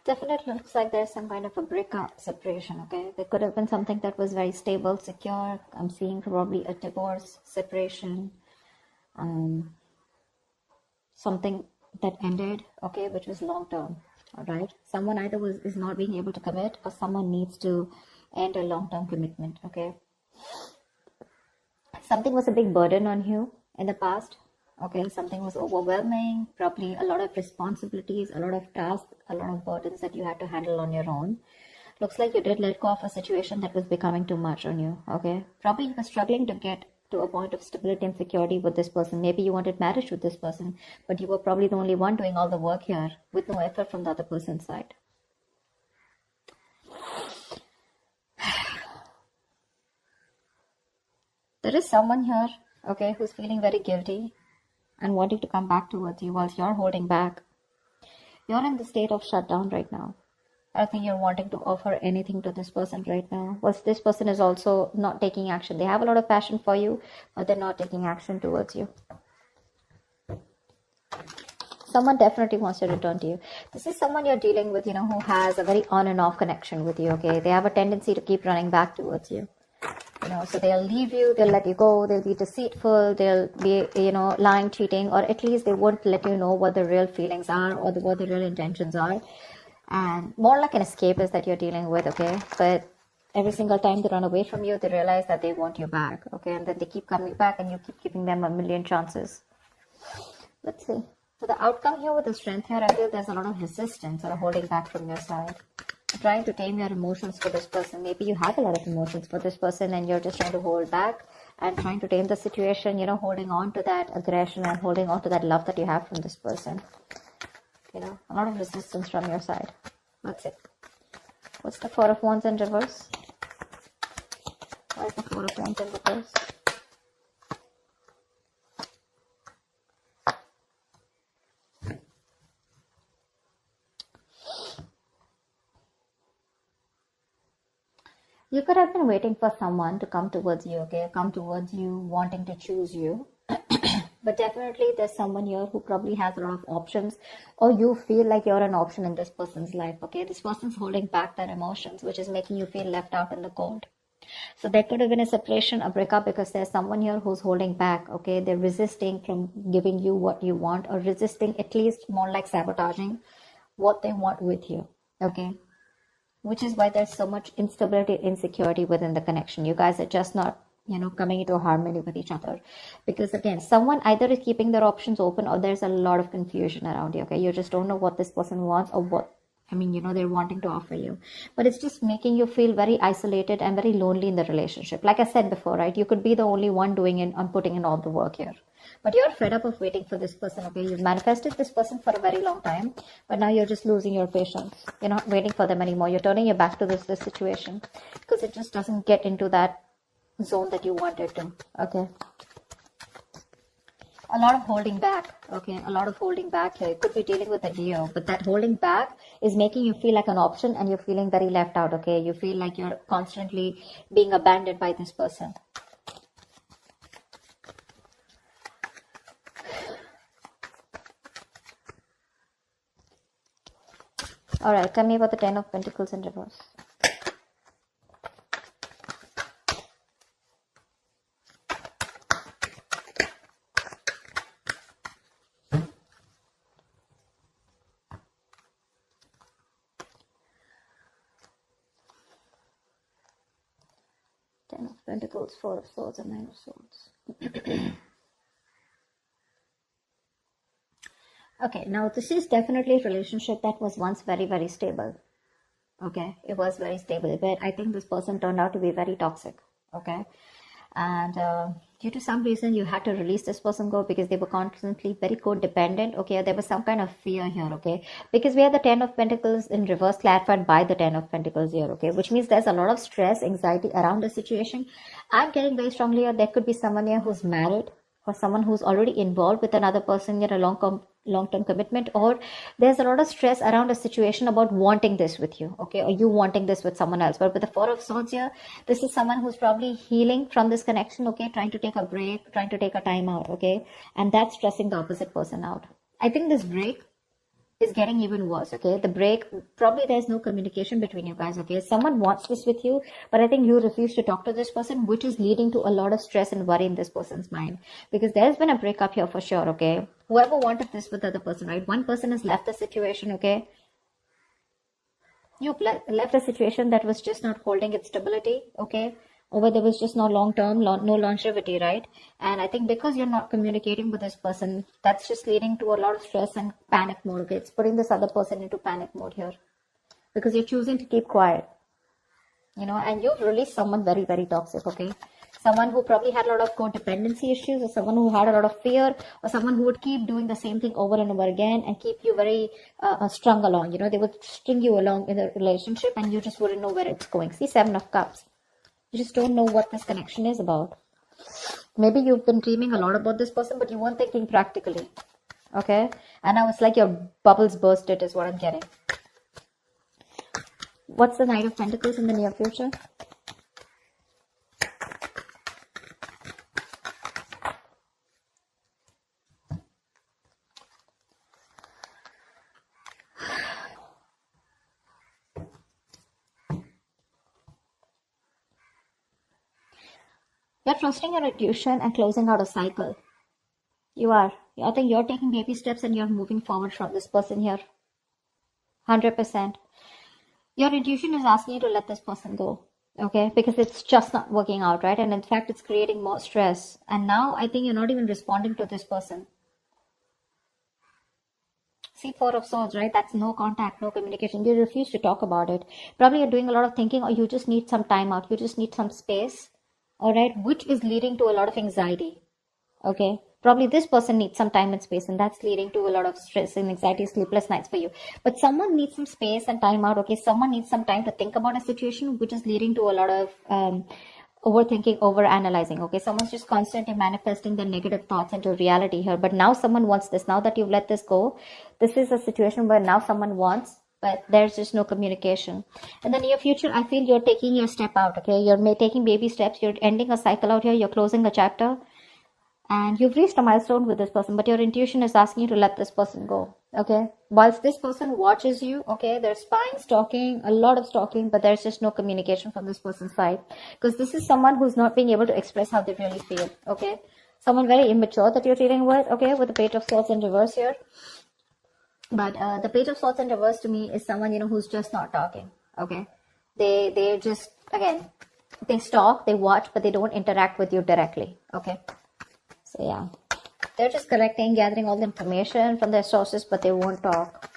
Definitely looks like there's some kind of a breakup, separation, okay? There could have been something that was very stable, secure. I'm seeing probably a divorce, separation, um, something that ended, okay, which was long term, all right? Someone either is not being able to commit, or someone needs to end a long term commitment, okay? Something was a big burden on you in the past, okay? Something was overwhelming, probably a lot of responsibilities, a lot of tasks, a lot of burdens that you had to handle on your own. Looks like you did let go of a situation that was becoming too much on you, okay? Probably you were struggling to get to a point of stability and security with this person. Maybe you wanted marriage with this person, but you were probably the only one doing all the work here with no effort from the other person's side. There is someone here, okay, who's feeling very guilty and wanting to come back towards you whilst you're holding back. You're in the state of shutdown right now. I think you're wanting to offer anything to this person right now. Whilst this person is also not taking action. They have a lot of passion for you, but they're not taking action towards you. Someone definitely wants to return to you. This is someone you're dealing with, who has a very on and off connection with you, okay? They have a tendency to keep running back towards you. So they'll leave you, they'll let you go, they'll be deceitful, they'll be, lying, cheating, or at least they won't let you know what the real feelings are or what the real intentions are. And more like an escapist that you're dealing with, okay? But every single time they run away from you, they realize that they want you back, okay? And then they keep coming back and you keep giving them a million chances. Let's see. So the outcome here with the strength here, I feel there's a lot of resistance or holding back from your side. Trying to tame your emotions for this person. Maybe you have a lot of emotions for this person and you're just trying to hold back and trying to tame the situation, holding on to that aggression and holding on to that love that you have from this person. A lot of resistance from your side. That's it. What's the Four of Wands in reverse? Why is the Four of Wands in reverse? You could have been waiting for someone to come towards you, okay? Come towards you, wanting to choose you. But definitely there's someone here who probably has a lot of options, or you feel like you're an option in this person's life, okay? This person's holding back their emotions, which is making you feel left out in the cold. So there could have been a separation, a breakup, because there's someone here who's holding back, okay? They're resisting from giving you what you want, or resisting, at least more like sabotaging what they want with you, okay? Which is why there's so much instability, insecurity within the connection. You guys are just not, coming into harmony with each other. Because again, someone either is keeping their options open, or there's a lot of confusion around you, okay? You just don't know what this person wants, or what, they're wanting to offer you. But it's just making you feel very isolated and very lonely in the relationship. Like I said before, right? You could be the only one doing it and putting in all the work here. But you're fed up of waiting for this person, okay? You've manifested this person for a very long time, but now you're just losing your patience. You're not waiting for them anymore. You're turning your back to this situation because it just doesn't get into that zone that you wanted to, okay? A lot of holding back, okay? A lot of holding back here. You could be dealing with a Leo, but that holding back is making you feel like an option and you're feeling very left out, okay? You feel like you're constantly being abandoned by this person. All right, tell me about the Ten of Pentacles in reverse. Ten of Pentacles, Four of Swords, and Nine of Swords. Okay, now this is definitely a relationship that was once very, very stable. Okay, it was very stable, but I think this person turned out to be very toxic. Okay, and due to some reason you had to release this person go because they were constantly very codependent. Okay, there was some kind of fear here. Okay, because we have the Ten of Pentacles in reverse clarified by the Ten of Pentacles here. Okay, which means there's a lot of stress, anxiety around the situation. I'm getting very strongly here there could be someone here who's married, or someone who's already involved with another person in a long-term commitment, or there's a lot of stress around a situation about wanting this with you, okay, or you wanting this with someone else. But with the Four of Swords here, this is someone who's probably healing from this connection, okay, trying to take a break, trying to take a time out, okay, and that's stressing the opposite person out. I think this break is getting even worse, okay? The break, probably there's no communication between you guys, okay? Someone wants this with you, but I think you refuse to talk to this person, which is leading to a lot of stress and worry in this person's mind, because there's been a breakup here for sure, okay? Whoever wanted this with the other person, right? One person has left the situation, okay? You left a situation that was just not holding its stability, okay? Or where there was just no long-term, no longevity, right? And I think because you're not communicating with this person, that's just leading to a lot of stress and panic mode, okay? It's putting this other person into panic mode here because you're choosing to keep quiet, you know, and you've released someone very, very toxic, okay? Someone who probably had a lot of codependency issues, or someone who had a lot of fear, or someone who would keep doing the same thing over and over again and keep you very strung along. You know, they would string you along in a relationship and you just wouldn't know where it's going. See, 7 of Cups. You just don't know what this connection is about. Maybe you've been dreaming a lot about this person, but you weren't thinking practically. Okay? And now it's like your bubbles bursted is what I'm getting. What's the Knight of Pentacles in the near future? You're trusting your intuition and closing out a cycle. You are. I think you're taking baby steps and you're moving forward from this person here. 100%. Your intuition is asking you to let this person go. Okay? Because it's just not working out, right? And in fact, it's creating more stress. And now I think you're not even responding to this person. See, 4 of Swords, right? That's no contact, no communication. You refuse to talk about it. Probably you're doing a lot of thinking, or you just need some time out. You just need some space. All right, which is leading to a lot of anxiety. Okay, probably this person needs some time and space, and that's leading to a lot of stress and anxiety, sleepless nights for you. But someone needs some space and time out. Okay, someone needs some time to think about a situation, which is leading to a lot of overthinking, overanalyzing. Okay, someone's just constantly manifesting their negative thoughts into reality here. But now someone wants this. Now that you've let this go, this is a situation where now someone wants, but there's just no communication. In the near future, I feel you're taking your step out, okay? You're taking baby steps. You're ending a cycle out here. You're closing a chapter. And you've reached a milestone with this person, but your intuition is asking you to let this person go, okay? Whilst this person watches you, okay, there's spying, stalking, a lot of stalking, but there's just no communication from this person's side. Because this is someone who's not being able to express how they really feel, okay? Someone very immature that you're dealing with, okay? With the Page of Swords in reverse here. But the Page of Swords in reverse to me is someone, you know, who's just not talking, okay? They just, again, they stalk, they watch, but they don't interact with you directly, okay? So, yeah. They're just collecting, gathering all the information from their sources, but they won't talk.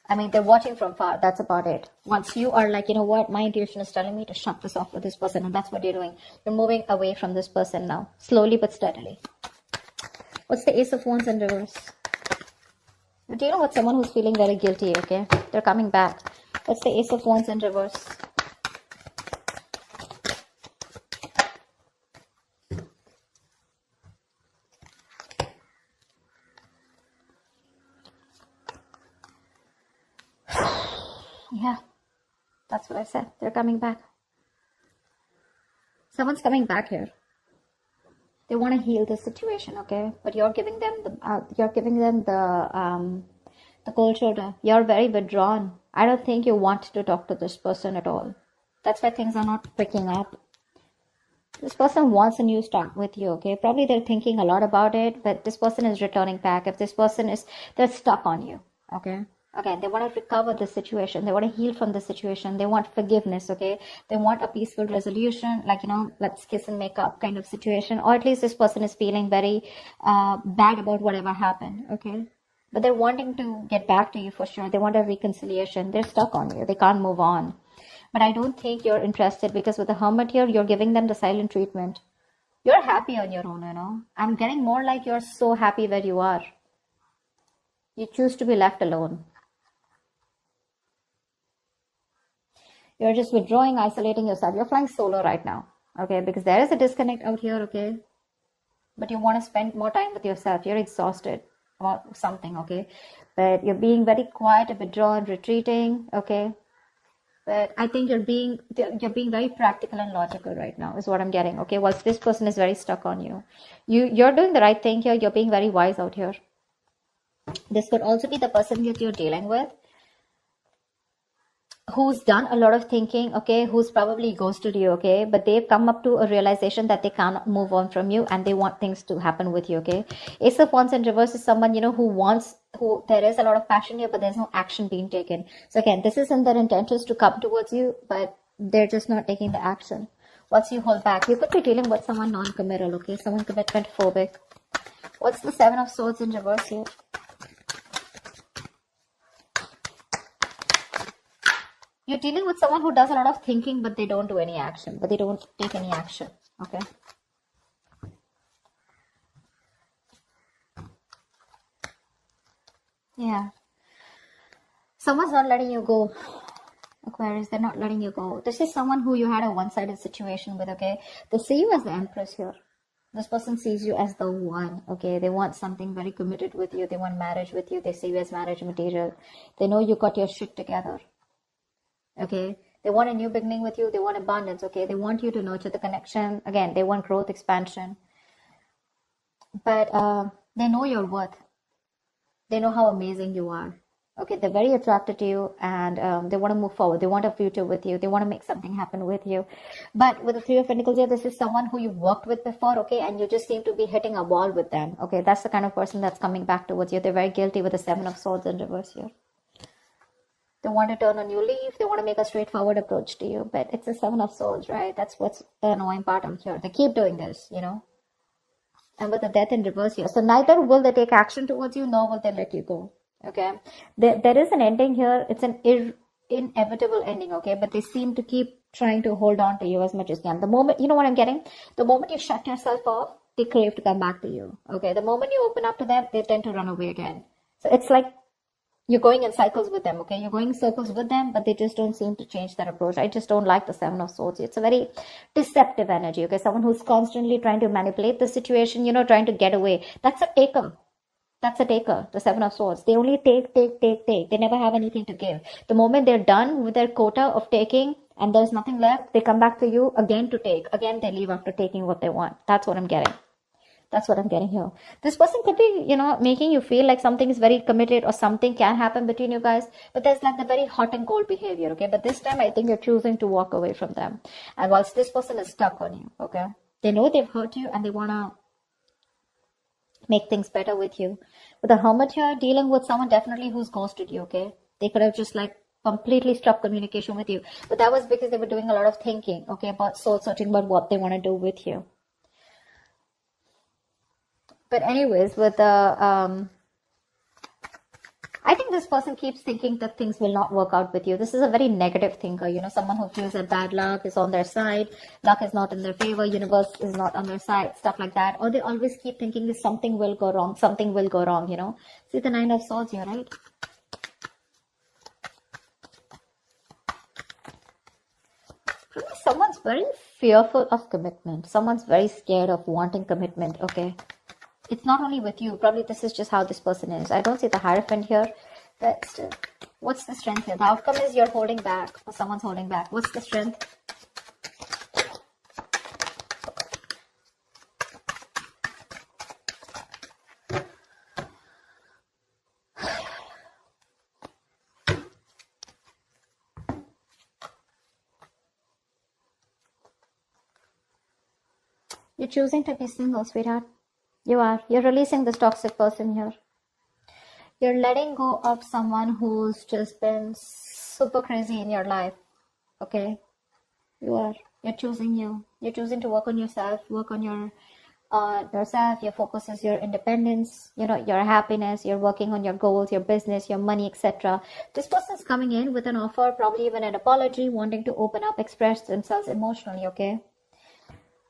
I mean, they're watching from far. That's about it. Once you are like, you know what, my intuition is telling me to shut this off with this person, and that's what you're doing. You're moving away from this person now, slowly but steadily. What's the Ace of Wands in reverse? You're dealing with someone who's feeling very guilty, okay? They're coming back. What's the Ace of Wands in reverse? Yeah, that's what I said. They're coming back. Someone's coming back here. They want to heal the situation, okay? But you're giving them the cold shoulder. You're very withdrawn. I don't think you want to talk to this person at all. That's why things are not picking up. This person wants a new start with you, okay? Probably they're thinking a lot about it, but this person is returning back. If this person is, they're stuck on you, okay? Again, they want to recover the situation. They want to heal from the situation. They want forgiveness, okay? They want a peaceful resolution, like, you know, let's kiss and make up kind of situation. Or at least this person is feeling very bad about whatever happened, okay? But they're wanting to get back to you for sure. They want a reconciliation. They're stuck on you. They can't move on. But I don't think you're interested, because with the Hermit here, you're giving them the silent treatment. You're happy on your own, you know? I'm getting more like you're so happy where you are. You choose to be left alone. You're just withdrawing, isolating yourself. You're flying solo right now, okay? Because there is a disconnect out here, okay? But you want to spend more time with yourself. You're exhausted about something, okay? But you're being very quiet, withdrawn, retreating, okay? But I think you're being very practical and logical right now, is what I'm getting, okay? Whilst this person is very stuck on you. You're doing the right thing here. You're being very wise out here. This could also be the person that you're dealing with who's done a lot of thinking, okay, who's probably ghosted you, okay, but they've come up to a realization that they can't move on from you and they want things to happen with you, okay. Ace of Wands in reverse is someone, who there is a lot of passion here, but there's no action being taken. So again, this isn't their intentions to come towards you, but they're just not taking the action. What's you hold back? You could be dealing with someone non-committal, okay, someone commitment phobic. What's the Seven of Swords in reverse here? You're dealing with someone who does a lot of thinking, but they don't do any action, but they don't take any action, okay? Yeah. Someone's not letting you go, Aquarius. They're not letting you go. This is someone who you had a one-sided situation with, okay? They see you as the Empress here. This person sees you as the one, okay? They want something very committed with you. They want marriage with you. They see you as marriage material. They know you got your shit together. Okay, they want a new beginning with you. They want abundance. Okay, they want you to nurture the connection. Again, they want growth, expansion. But they know your worth. They know how amazing you are. Okay, they're very attracted to you, and they want to move forward. They want a future with you. They want to make something happen with you. But with the Three of Pentacles here, this is someone who you've worked with before, okay, and you just seem to be hitting a wall with them. Okay, that's the kind of person that's coming back towards you. They're very guilty with the Seven of Swords in reverse here. They want to turn a new leaf. They want to make a straightforward approach to you. But it's a Seven of Swords, right? That's what's the annoying part of here. They keep doing this, And with the Death in reverse here. So neither will they take action towards you, nor will they let you go. Okay? There is an ending here. It's an inevitable ending, okay? But they seem to keep trying to hold on to you as much as they can. The moment, you know what I'm getting? The moment you shut yourself off, they crave to come back to you. Okay? The moment you open up to them, they tend to run away again. So it's like you're going in cycles with them, okay? You're going in circles with them, but they just don't seem to change their approach. I just don't like the Seven of Swords. It's a very deceptive energy, okay? Someone who's constantly trying to manipulate the situation, trying to get away. That's a taker. That's a taker, the Seven of Swords. They only take. They never have anything to give. The moment they're done with their quota of taking and there's nothing left, they come back to you again to take. Again, they leave after taking what they want. That's what I'm getting. That's what I'm getting here. This person could be, making you feel like something is very committed or something can happen between you guys. But there's like the very hot and cold behavior, okay? But this time I think you're choosing to walk away from them. And whilst this person is stuck on you, okay? They know they've hurt you and they want to make things better with you. With the Hermit here, dealing with someone definitely who's ghosted you, okay? They could have just like completely stopped communication with you. But that was because they were doing a lot of thinking, okay? About soul searching, about what they want to do with you. But anyways, with the, I think this person keeps thinking that things will not work out with you. This is a very negative thinker, someone who feels that bad luck is on their side, luck is not in their favor, universe is not on their side, stuff like that. Or they always keep thinking that something will go wrong, See the Nine of Swords here, right? Someone's very fearful of commitment. Someone's very scared of wanting commitment, okay? It's not only with you. Probably this is just how this person is. I don't see the Hierophant here. But still, what's the strength here? The outcome is you're holding back or someone's holding back. What's the strength? You're choosing to be single, sweetheart. You are. You're releasing this toxic person here. You're letting go of someone who's just been super crazy in your life. Okay? You are. You're choosing you. You're choosing to work on yourself, work on yourself. Your focus is your independence, your happiness. You're working on your goals, your business, your money, etc. This person's coming in with an offer, probably even an apology, wanting to open up, express themselves emotionally, okay?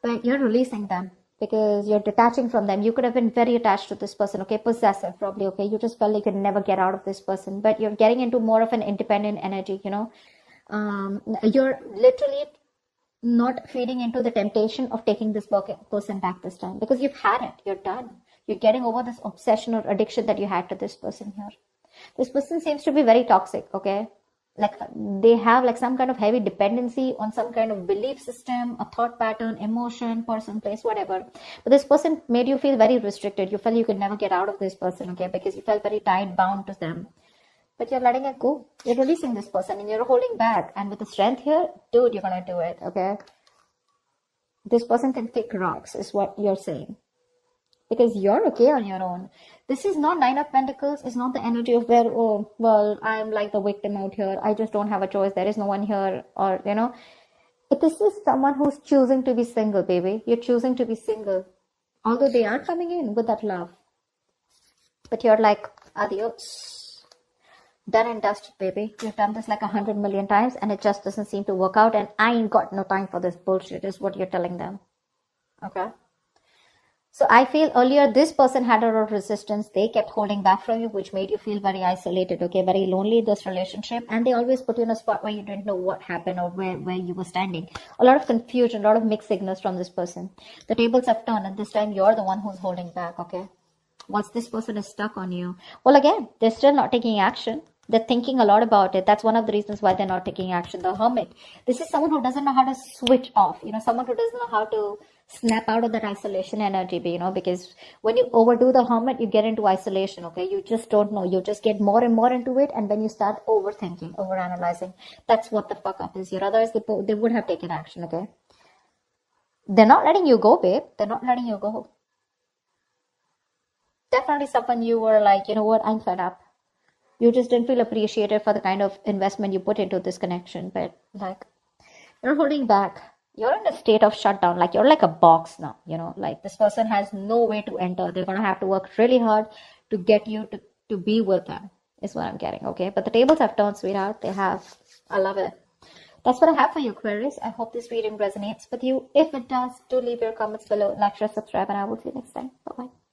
But you're releasing them. Because you're detaching from them. You could have been very attached to this person, okay? Possessive, probably, okay? You just felt like you could never get out of this person. But you're getting into more of an independent energy, You're literally not feeding into the temptation of taking this person back this time. Because you've had it. You're done. You're getting over this obsession or addiction that you had to this person here. This person seems to be very toxic, okay? like they have like some kind of heavy dependency on some kind of belief system, a thought pattern, emotion, person, place, whatever. But this person made you feel very restricted. You felt you could never get out of this person, okay, because you felt very tied, bound to them. But you're letting it go. You're releasing this person and you're holding back. And with the strength here, dude, you're gonna do it, okay? This person can kick rocks, is what you're saying. Because you're okay on your own. This is not Nine of Pentacles. It's not the energy of where, oh, well, I'm like the victim out here. I just don't have a choice. There is no one here. Or, you know, this is someone who's choosing to be single, baby. You're choosing to be single. Although they are coming in with that love. But you're like, adios. Done and dusted, baby. You've done this like 100 million times and it just doesn't seem to work out, and I ain't got no time for this bullshit, is what you're telling them. Okay? So I feel earlier this person had a lot of resistance. They kept holding back from you, which made you feel very isolated, okay? Very lonely in this relationship. And they always put you in a spot where you didn't know what happened or where you were standing. A lot of confusion, a lot of mixed signals from this person. The tables have turned and this time you're the one who's holding back, okay? Once this person is stuck on you, well, again, they're still not taking action. They're thinking a lot about it. That's one of the reasons why they're not taking action. The Hermit. This is someone who doesn't know how to switch off. You know, someone who doesn't know how to snap out of that isolation energy, you know, because when you overdo the Hermit, you get into isolation, okay? You just don't know. You just get more and more into it, and then you start overthinking, overanalyzing. That's what the fuck up is here. Otherwise, they would have taken action, okay? They're not letting you go, babe. They're not letting you go. Definitely someone you were like, you know what, I'm fed up. You just didn't feel appreciated for the kind of investment you put into this connection. But like, you're holding back. You're in a state of shutdown. Like, you're like a box now, you know, like this person has no way to enter. They're going to have to work really hard to get you to be with them, is what I'm getting, okay? But the tables have turned, sweetheart. They have. I love it. That's what I have for you, Aquarius. I hope this reading resonates with you. If it does, do leave your comments below, like, share, subscribe, and I will see you next time. Bye-bye.